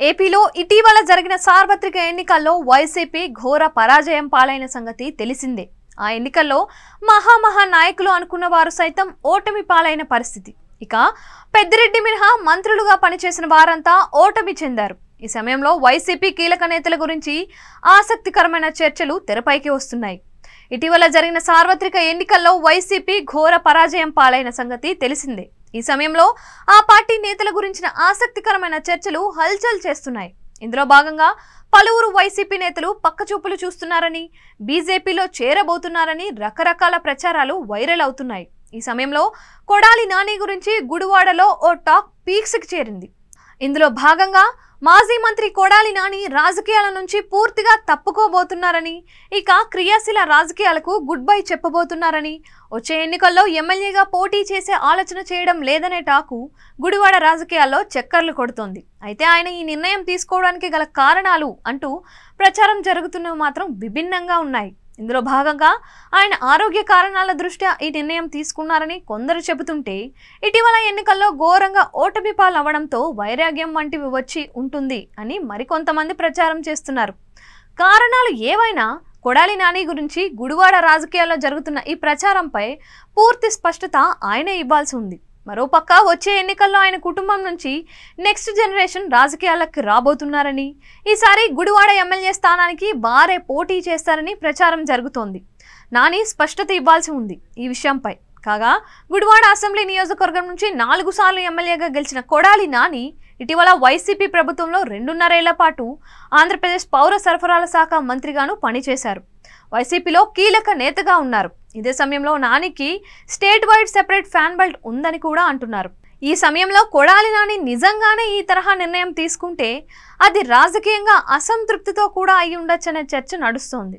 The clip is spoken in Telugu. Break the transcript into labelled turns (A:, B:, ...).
A: ఏపీలో ఇటీవల జరిగిన సార్వత్రిక ఎన్నికల్లో వైసీపీ ఘోర పరాజయం పాలైన సంగతి తెలిసిందే. ఆ ఎన్నికల్లో మహా నాయకులు అనుకున్న వారు సైతం ఓటమి పాలైన పరిస్థితి. ఇక పెద్దిరెడ్డి మినహా మంత్రులుగా పనిచేసిన వారంతా ఓటమి చెందారు. ఈ సమయంలో వైసీపీ కీలక నేతల గురించి ఆసక్తికరమైన చర్చలు తెరపైకి వస్తున్నాయి. ఇటీవల జరిగిన సార్వత్రిక ఎన్నికల్లో వైసీపీ ఘోర పరాజయం పాలైన సంగతి తెలిసిందే. ఈ సమయంలో ఆ పార్టీ నేతల గురించిన ఆసక్తికరమైన చర్చలు హల్చల్ చేస్తున్నాయి. ఇందులో భాగంగా పలువురు వైసీపీ నేతలు పక్కచూపులు చూస్తున్నారని, బీజేపీలో చేరబోతున్నారని రకరకాల ప్రచారాలు వైరల్ అవుతున్నాయి. ఈ సమయంలో కొడాలి నాని గురించి గుడివాడలో ఓ టాక్ పీక్స్కి చేరింది. ఇందులో భాగంగా మాజీ మంత్రి కొడాలి నాని రాజకీయాల నుంచి పూర్తిగా తప్పుకోబోతున్నారని, ఇక క్రియాశీల రాజకీయాలకు గుడ్ బై చెప్పబోతున్నారని, వచ్చే ఎన్నికల్లో ఎమ్మెల్యేగా పోటీ చేసే ఆలోచన చేయడం లేదనే టాకు గుడివాడ రాజకీయాల్లో చక్కర్లు కొడుతోంది. అయితే ఆయన ఈ నిర్ణయం తీసుకోవడానికి గల కారణాలు అంటూ ప్రచారం జరుగుతున్నవి మాత్రం విభిన్నంగా ఉన్నాయి. ఇందులో భాగంగా ఆయన ఆరోగ్య కారణాల దృష్ట్యా ఈ నిర్ణయం తీసుకున్నారని కొందరు చెబుతుంటే, ఇటీవల ఎన్నికల్లో ఘోరంగా ఓటమి పాలవడంతో వైరాగ్యం వంటివి వచ్చి ఉంటుంది అని మరికొంతమంది ప్రచారం చేస్తున్నారు. కారణాలు ఏవైనా కొడాలి నాని గురించి గుడివాడ రాజకీయాల్లో జరుగుతున్న ఈ ప్రచారంపై పూర్తి స్పష్టత ఆయనే ఇవ్వాల్సి ఉంది. మరోపక్క వచ్చే ఎన్నికల్లో ఆయన కుటుంబం నుంచి నెక్స్ట్ జనరేషన్ రాజకీయాలకు రాబోతున్నారని, ఈసారి గుడివాడ ఎమ్మెల్యే స్థానానికి వారే పోటీ చేస్తారని ప్రచారం జరుగుతోంది. నాని స్పష్టత ఇవ్వాల్సి ఉంది ఈ విషయంపై. కాగా గుడివాడ అసెంబ్లీ నియోజకవర్గం నుంచి 4 సార్లు ఎమ్మెల్యేగా గెలిచిన కొడాలి నాని ఇటీవల వైసీపీ ప్రభుత్వంలో 2.5 ఏళ్ల పాటు ఆంధ్రప్రదేశ్ పౌర సరఫరాల శాఖ మంత్రిగాను పనిచేశారు. వైసీపీలో కీలక నేతగా ఉన్నారు. ఇదే సమయంలో నానికి state wide separate fan belt ఉందని కూడా అంటున్నారు. ఈ సమయంలో కొడాలి నాని నిజంగానే ఈ తరహా నిర్ణయం తీసుకుంటే అది రాజకీయంగా అసంతృప్తితో కూడా అయి ఉండొచ్చనే చర్చ నడుస్తోంది.